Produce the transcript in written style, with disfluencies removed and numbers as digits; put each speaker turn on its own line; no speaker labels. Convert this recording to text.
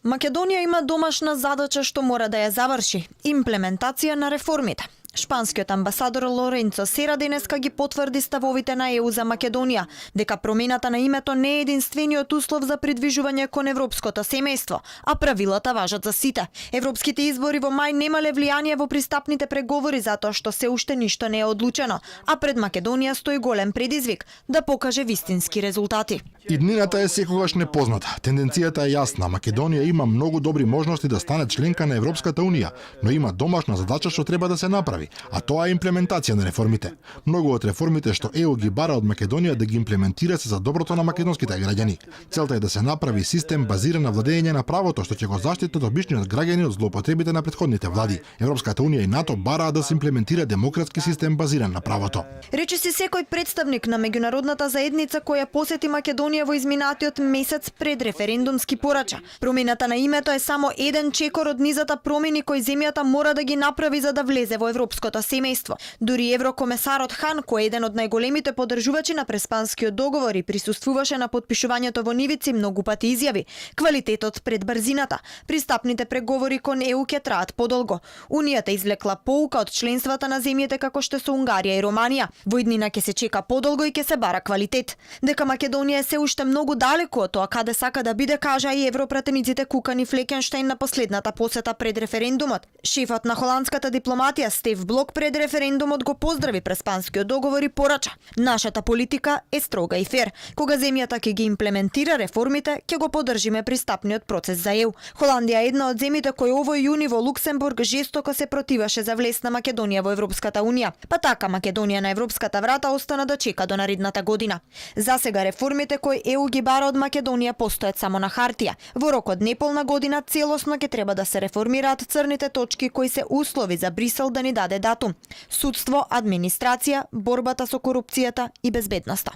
Македонија има домашна задача што мора да ја заврши – имплементација на реформите. Шпанскиот амбасадор Лоренцо Сера денеска ги потврди ставовите на ЕУ за Македонија, дека промената на името не е единствениот услов за придвижување кон европското семејство, а правилата важат за сите. Европските избори во мај немале влијание во пристапните преговори затоа што се уште ништо не е одлучено, а пред Македонија стои голем предизвик да покаже вистински резултати.
Иднината е секогаш непозната. Тенденцијата е јасна. Македонија има многу добри можности да стане членка на Европската унија, но има домашна задача што треба да се направи, а тоа е имплементација на реформите. Многу од реформите што ЕУ ги бара од Македонија да ги имплементира се за доброто на македонските граѓани. Целта е да се направи систем базиран на владење на правото што ќе го заштити обичниот граѓани од злоупотребите на претходните влади. Европската унија и НАТО бараат да се имплементира демократски систем базиран на правото.
Рече си секој представник на меѓународната заедница која посети Македонија во изминатиот месец пред референдумски порача. Промената на името е само еден чекор од низата промени кои земјата мора да ги направи за да влезе во европското семејство. Дури еврокомесарот Хан, кој е еден од најголемите поддржувачи на преспанскиот договор и присуствуваше на потпишувањето во нивици, многу пати изјави: квалитетот пред брзината. Пристапните преговори кон ЕУ ќе траат подолго. Унијата извлекла поука од членствата на земјите како што се Унгарија и Романија. Во иднина ќе се чека подолго и ќе се бара квалитет. Дека Македонија е се уште многу далеку од тоа каде сака да биде, кажа и европратениците Кукан и Флекенштајн на последната посета пред референдумот. Шефот на холандската дипломатија Стеф Блок пред референдумот го поздрави преспанскиот договор и порача: нашата политика е строга и фер. Кога земјата ќе ги имплементира реформите, ќе го поддржиме пристапниот процес за ЕУ. Холандија е една од земјите кои овој јуни во Луксембург жестоко се противаше за влез на Македонија во Европската унија. Па така Македонија на европската врата остана да чека до наредната година. За сега реформите кои ЕУ ги бара од Македонија постојат само на хартија. Во рок од неполна година целосно ќе треба да се реформираат црните точки кои се услови за Брисел да ни даде датум: судство, администрација, борбата со корупцијата и безбедноста.